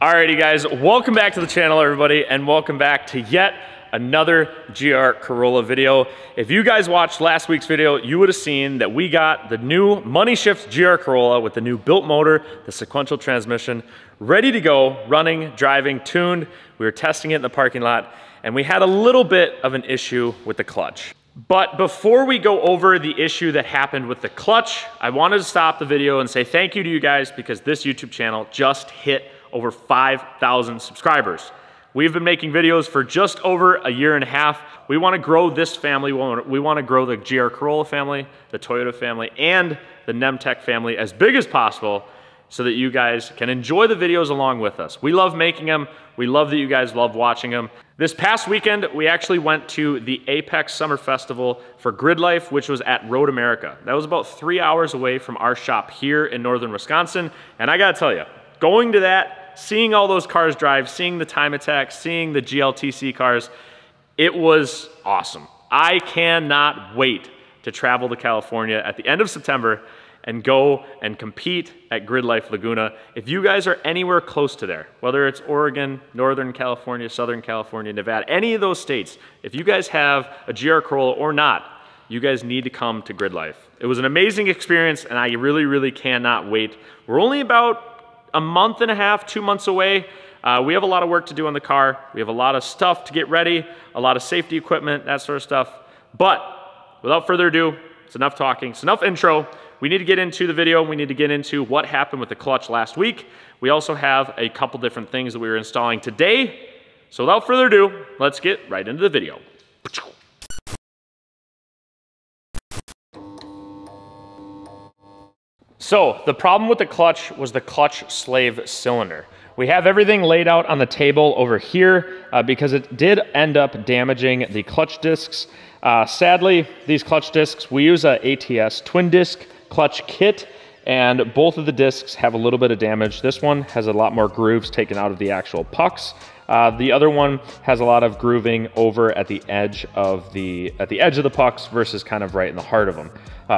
Alrighty guys, welcome back to the channel everybody, and welcome back to yet another GR Corolla video. If you guys watched last week's video, you would have seen that we got the new Money Shift GR Corolla with the new built motor, the sequential transmission, ready to go, running, driving, tuned. We were testing it in the parking lot, and we had a little bit of an issue with the clutch. But before we go over the issue that happened with the clutch, I wanted to stop the video and say thank you to you guys because this YouTube channel just hit over 5,000 subscribers. We've been making videos for just over a year and a half. We want to grow this family. We want to grow the GR Corolla family, the Toyota family, and the Nemtech family as big as possible so that you guys can enjoy the videos along with us. We love making them. We love that you guys love watching them. This past weekend, we actually went to the Apex Summer Festival for Grid Life, which was at Road America. That was about 3 hours away from our shop here in northern Wisconsin. And I gotta tell you, going to that, seeing all those cars drive, seeing the time attack, seeing the GLTC cars, it was awesome. I cannot wait to travel to California at the end of September and go and compete at Grid Life Laguna. If you guys are anywhere close to there, whether it's Oregon, Northern California, Southern California, Nevada, any of those states, if you guys have a GR Corolla or not, you guys need to come to Grid Life. It was an amazing experience and I really cannot wait. We're only about a month and a half, 2 months away. We have a lot of work to do on the car. We have a lot of stuff to get ready, a lot of safety equipment, that sort of stuff. But without further ado, it's enough talking, it's enough intro. We need to get into the video. We need to get into what happened with the clutch last week. We also have a couple different things that we were installing today. So without further ado, let's get right into the video. So the problem with the clutch was the clutch slave cylinder. We have everything laid out on the table over here because it did end up damaging the clutch discs. Sadly, these clutch discs, we use a ATS twin disc clutch kit, and both of the discs have a little bit of damage. This one has a lot more grooves taken out of the actual pucks. The other one has a lot of grooving over at the edge of the pucks versus kind of right in the heart of them.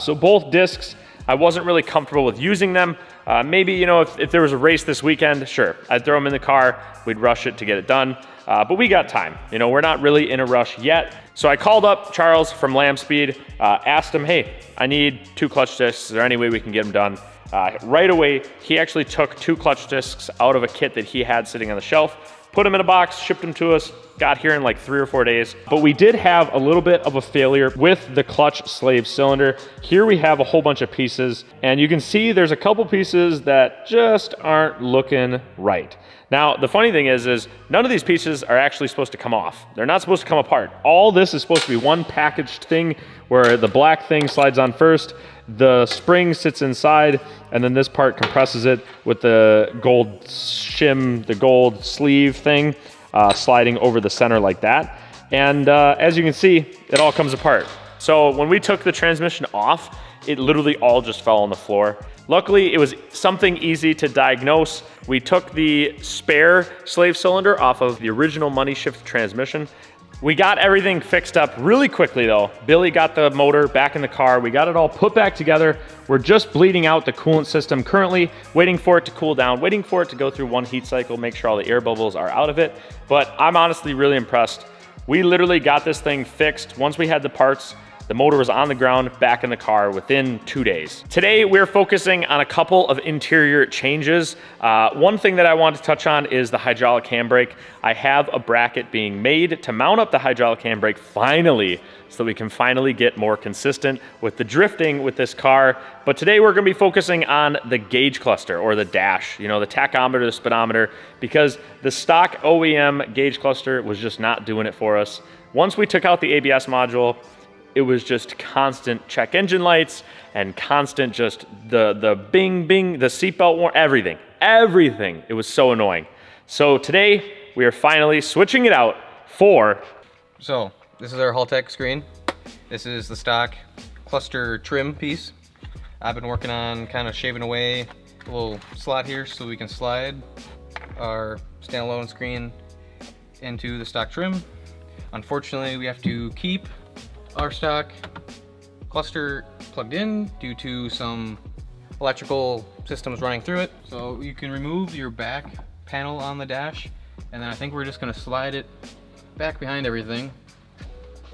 So both discs, I wasn't really comfortable with using them. Maybe, you know, if there was a race this weekend, sure, I'd throw them in the car, we'd rush it to get it done. But we got time. You know, we're not really in a rush yet. So I called up Charles from Lamb Speed, asked him, hey, I need 2 clutch discs. Is there any way we can get them done? Right away, he actually took 2 clutch discs out of a kit that he had sitting on the shelf, put them in a box, shipped them to us, got here in like 3 or 4 days. But we did have a little bit of a failure with the clutch slave cylinder. Here we have a whole bunch of pieces, and you can see there's a couple pieces that just aren't looking right. Now, the funny thing is none of these pieces are actually supposed to come off. They're not supposed to come apart. All this is supposed to be one packaged thing where the black thing slides on first, the spring sits inside, and then this part compresses it with the gold shim, the gold sleeve thing, sliding over the center like that. And as you can see, it all comes apart. So when we took the transmission off, it literally all just fell on the floor. Luckily, it was something easy to diagnose. We took the spare slave cylinder off of the original Money Shift transmission. We got everything fixed up really quickly though. Billy got the motor back in the car. We got it all put back together. We're just bleeding out the coolant system currently, waiting for it to cool down, waiting for it to go through one heat cycle, make sure all the air bubbles are out of it. But I'm honestly really impressed. We literally got this thing fixed. Once we had the parts, the motor was on the ground, back in the car within 2 days. Today, we're focusing on a couple of interior changes. One thing that I want to touch on is the hydraulic handbrake. I have a bracket being made to mount up the hydraulic handbrake finally, so that we can finally get more consistent with the drifting with this car. But today we're gonna be focusing on the gauge cluster or the dash, you know, the tachometer, the speedometer, because the stock OEM gauge cluster was just not doing it for us. Once we took out the ABS module, it was just constant check engine lights and constant just the bing, bing, the seatbelt warning, everything. It was so annoying. So today we are finally switching it out for. So this is our Haltech screen. This is the stock cluster trim piece. I've been working on kind of shaving away a little slot here so we can slide our standalone screen into the stock trim. Unfortunately, we have to keep our stock cluster plugged in due to some electrical systems running through it. So you can remove your back panel on the dash, and then I think we're just gonna slide it back behind everything.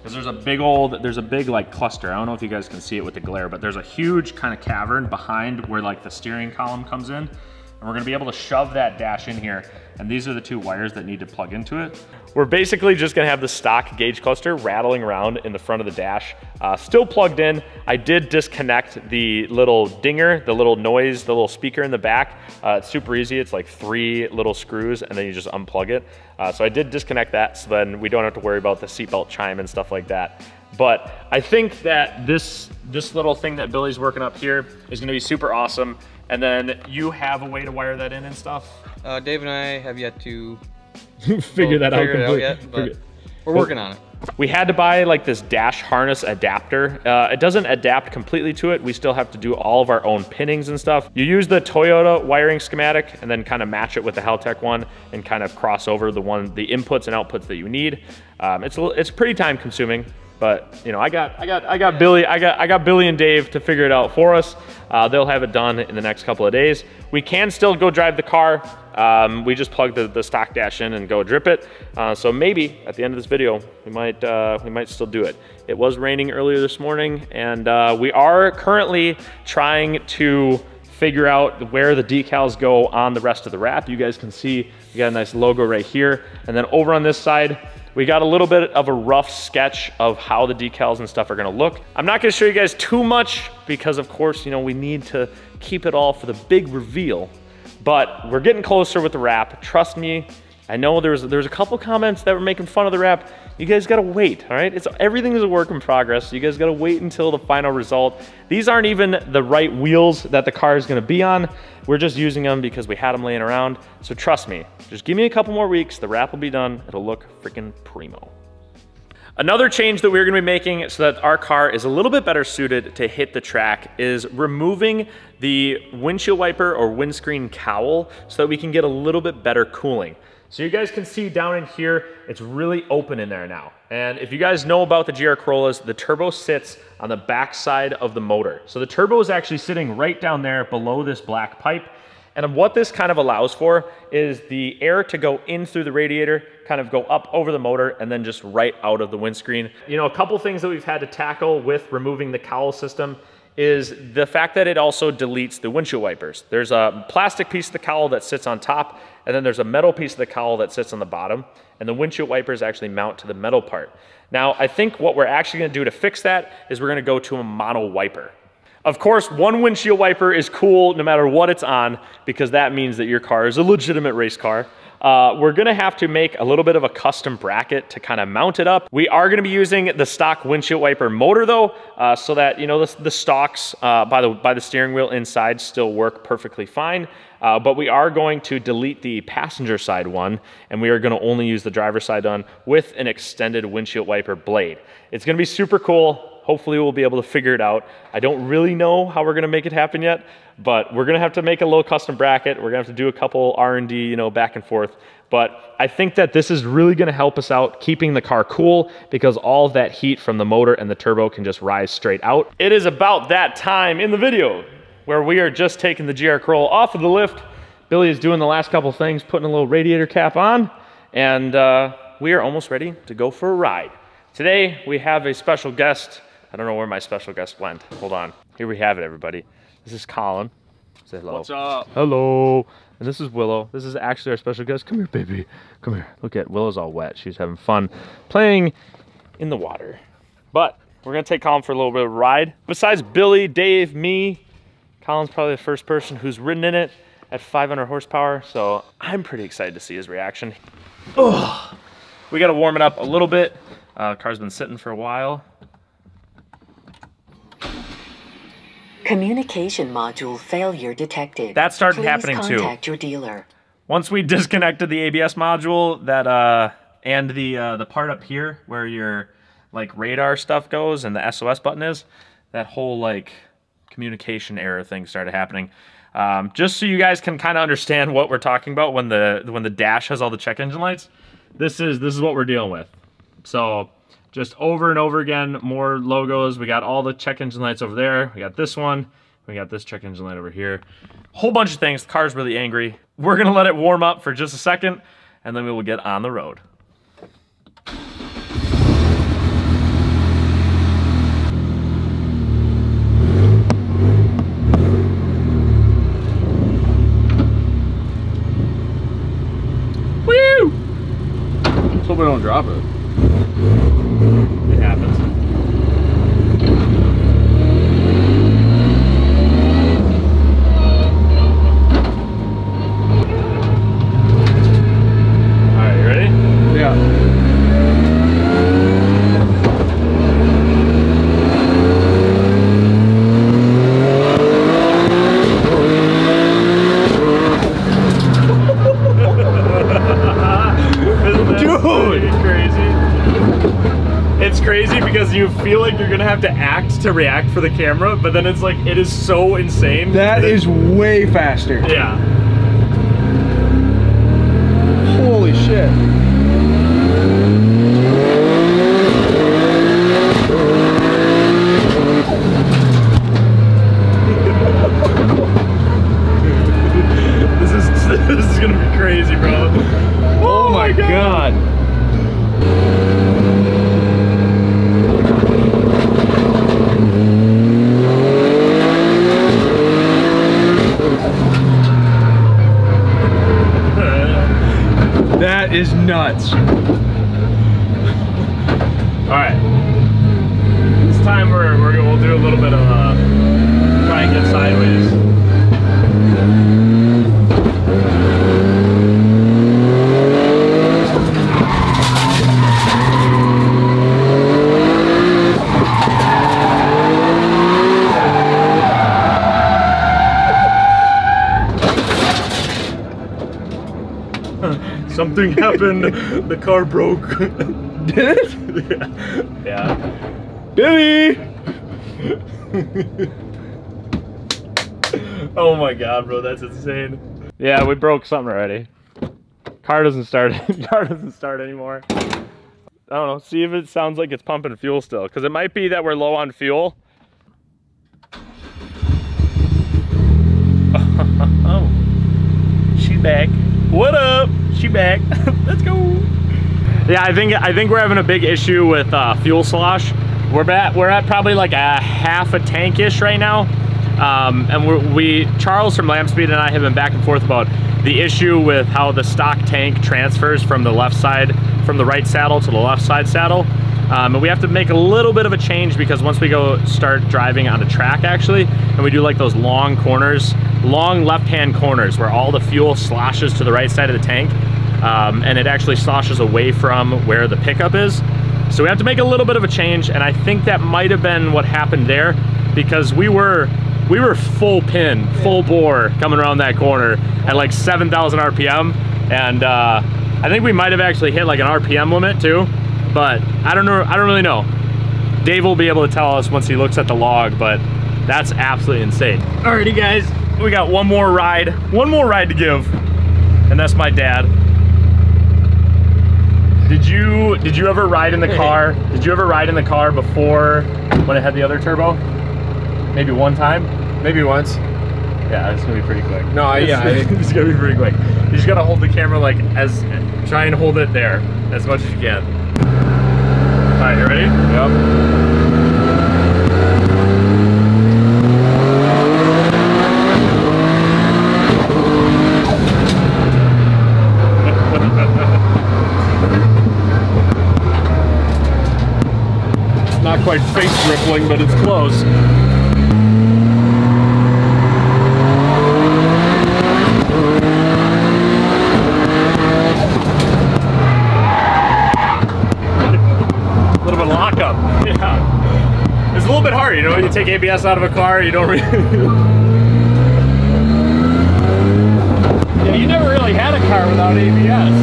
Because there's a big like cluster. I don't know if you guys can see it with the glare, but there's a huge kind of cavern behind where like the steering column comes in. And we're gonna be able to shove that dash in here. And these are the 2 wires that need to plug into it. We're basically just gonna have the stock gauge cluster rattling around in the front of the dash, still plugged in. I did disconnect the little dinger, the little noise, the little speaker in the back. It's super easy. It's like 3 little screws and then you just unplug it. So I did disconnect that so then we don't have to worry about the seatbelt chime and stuff like that. But I think that this little thing that Billy's working up here is gonna be super awesome. And then you have a way to wire that in and stuff? Dave and I have yet to figure that out completely. Yet, but we're working on it. We had to buy like this dash harness adapter. It doesn't adapt completely to it. We still have to do all of our own pinnings and stuff. You use the Toyota wiring schematic and then kind of match it with the Haltech one and kind of cross over the inputs and outputs that you need. It's pretty time consuming. But you know, I got Billy and Dave to figure it out for us. They'll have it done in the next couple of days. We can still go drive the car. We just plug the stock dash in and go drip it. So maybe at the end of this video, we might still do it. It was raining earlier this morning, and we are currently trying to figure out where the decals go on the rest of the wrap. You guys can see we got a nice logo right here, and then over on this side, we got a little bit of a rough sketch of how the decals and stuff are gonna look. I'm not gonna show you guys too much because of course, you know, we need to keep it all for the big reveal, but we're getting closer with the wrap. Trust me, I know there's a couple comments that were making fun of the wrap. You guys gotta wait, all right? Everything is a work in progress. You guys gotta wait until the final result. These aren't even the right wheels that the car is gonna be on. We're just using them because we had them laying around. So trust me, just give me a couple more weeks, the wrap will be done. It'll look freaking primo. Another change that we're gonna be making so that our car is a little bit better suited to hit the track is removing the windshield wiper or windscreen cowl so that we can get a little bit better cooling. So you guys can see down in here, it's really open in there now. And if you guys know about the GR Corollas, the turbo sits on the back side of the motor. So the turbo is actually sitting right down there below this black pipe. And what this kind of allows for is the air to go in through the radiator, kind of go up over the motor, and then just right out of the windscreen. You know, a couple things that we've had to tackle with removing the cowl system is the fact that it also deletes the windshield wipers. There's a plastic piece of the cowl that sits on top, and then there's a metal piece of the cowl that sits on the bottom, and the windshield wipers actually mount to the metal part. Now, I think what we're actually gonna do to fix that is we're gonna go to a mono wiper. Of course, one windshield wiper is cool no matter what it's on, because that means that your car is a legitimate race car. We're gonna have to make a little bit of a custom bracket to kind of mount it up. We are gonna be using the stock windshield wiper motor though, so that, you know, the stalks by the steering wheel inside still work perfectly fine. But we are going to delete the passenger side one, and we are gonna only use the driver's side one with an extended windshield wiper blade. It's gonna be super cool. Hopefully we'll be able to figure it out. I don't really know how we're gonna make it happen yet, but we're gonna have to make a little custom bracket. We're gonna have to do a couple R&D, you know, back and forth. But I think that this is really gonna help us out keeping the car cool, because all of that heat from the motor and the turbo can just rise straight out. It is about that time in the video where we are just taking the GR Corolla off of the lift. Billy is doing the last couple things, putting a little radiator cap on, and we are almost ready to go for a ride. Today, we have a special guest. I don't know where my special guest went. Hold on. Here we have it, everybody. This is Colin. Say hello. What's up? Hello. And this is Willow. This is actually our special guest. Come here, baby. Come here. Look at Willow's all wet. She's having fun playing in the water. But we're going to take Colin for a little bit of a ride. Besides Billy, Dave, me, Colin's probably the first person who's ridden in it at 500 horsepower. So I'm pretty excited to see his reaction. Ugh. We got to warm it up a little bit. The car's been sitting for a while. Communication module failure detected. That started happening too. Contact your dealer. Once we disconnected the ABS module, that and the part up here where your like radar stuff goes and the SOS button is, that whole like communication error thing started happening. Just so you guys can kind of understand what we're talking about when the dash has all the check engine lights. This is what we're dealing with. So just over and over again, more logos. We got all the check engine lights over there. We got this one. We got this check engine light over here. Whole bunch of things. The car's really angry. We're gonna let it warm up for just a second, and then we will get on the road. Woo! Let's hope we don't drop it. It happens. Alright, you ready? Yeah. It's crazy because you feel like you're gonna have to act to react for the camera, but then it's like, it is so insane. That is way faster. Yeah. Holy shit. This is gonna be crazy, bro. Oh my god. That is nuts. All right. This time we'll do a little bit of try and get sideways. Something happened. The car broke. Did it? Yeah. Billy! Oh my god, bro, that's insane. Yeah, we broke something already. Car doesn't start. Car doesn't start anymore. I don't know. See if it sounds like it's pumping fuel still, because it might be that we're low on fuel. Oh, she's back. What up? She back. Let's go. Yeah, I think we're having a big issue with fuel slosh. We're at probably like a half a tank-ish right now. And Charles from Lamspeed and I have been back and forth about the issue with how the stock tank transfers from the left side, from the right saddle to the left side saddle. And we have to make a little bit of a change because once we go start driving on a track actually, and we do like those long corners, long left-hand corners where all the fuel sloshes to the right side of the tank, and it actually sloshes away from where the pickup is. So we have to make a little bit of a change, and I think that might have been what happened there, because we were full pin, full bore coming around that corner at like 7,000 RPM, and I think we might have actually hit like an RPM limit too, but I don't know. I don't really know. Dave will be able to tell us once he looks at the log, but that's absolutely insane. Alrighty guys, we got one more ride to give, and that's my dad. Did you ever ride in the car? Did you ever ride in the car before when it had the other turbo? Maybe one time? Maybe once. Yeah, it's gonna be pretty quick. No, yeah, I think it's gonna be pretty quick. You just gotta hold the camera like try and hold it there as much as you can. All right, you ready? Yep. Not quite face rippling, but it's close. A little bit of lockup. Yeah. It's a little bit hard, you know, when you take ABS out of a car, you don't really... Yeah, you never really had a car without ABS.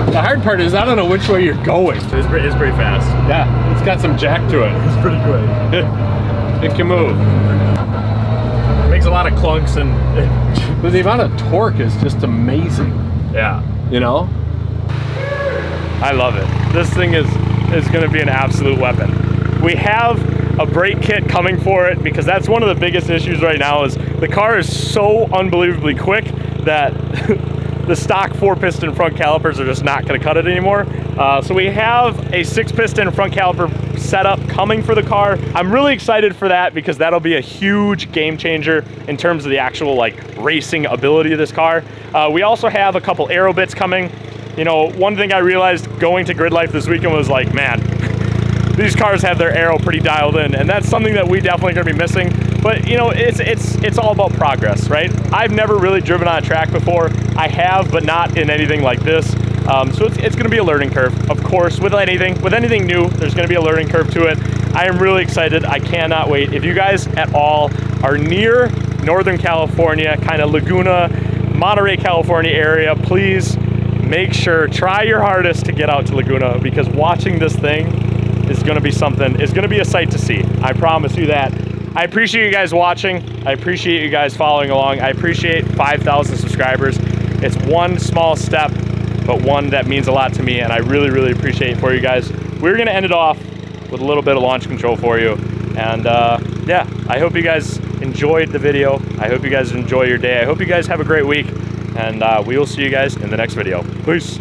The hard part is I don't know which way you're going. It's pretty fast. Yeah. got some jack to it. It's pretty quick. It can move. Makes a lot of clunks and But the amount of torque is just amazing. yeah. You know? I love it. This thing is gonna be an absolute weapon. We have a brake kit coming for it because that's one of the biggest issues right now is the car is so unbelievably quick that the stock 4-piston front calipers are just not gonna cut it anymore. So we have a 6-piston front caliper setup coming for the car. I'm really excited for that because that'll be a huge game changer in terms of the actual like racing ability of this car. We also have a couple aero bits coming. You know, one thing I realized going to Grid Life this weekend was like, man, these cars have their aero pretty dialed in, and that's something that we definitely gonna be missing. But you know, it's all about progress, right? I've never really driven on a track before. I have, but not in anything like this. So it's gonna be a learning curve, of course. With anything new, there's gonna be a learning curve to it. I am really excited. I cannot wait. If you guys at all are near Northern California, kind of Laguna, Monterey, California area, please make sure, try your hardest to get out to Laguna because watching this thing is gonna be something, it's gonna be a sight to see. I promise you that. I appreciate you guys watching. I appreciate you guys following along. I appreciate 5,000 subscribers. It's one small step, but one that means a lot to me, and I really, really appreciate it for you guys. We're gonna end it off with a little bit of launch control for you. And yeah, I hope you guys enjoyed the video. I hope you guys enjoy your day. I hope you guys have a great week, and we will see you guys in the next video. Peace.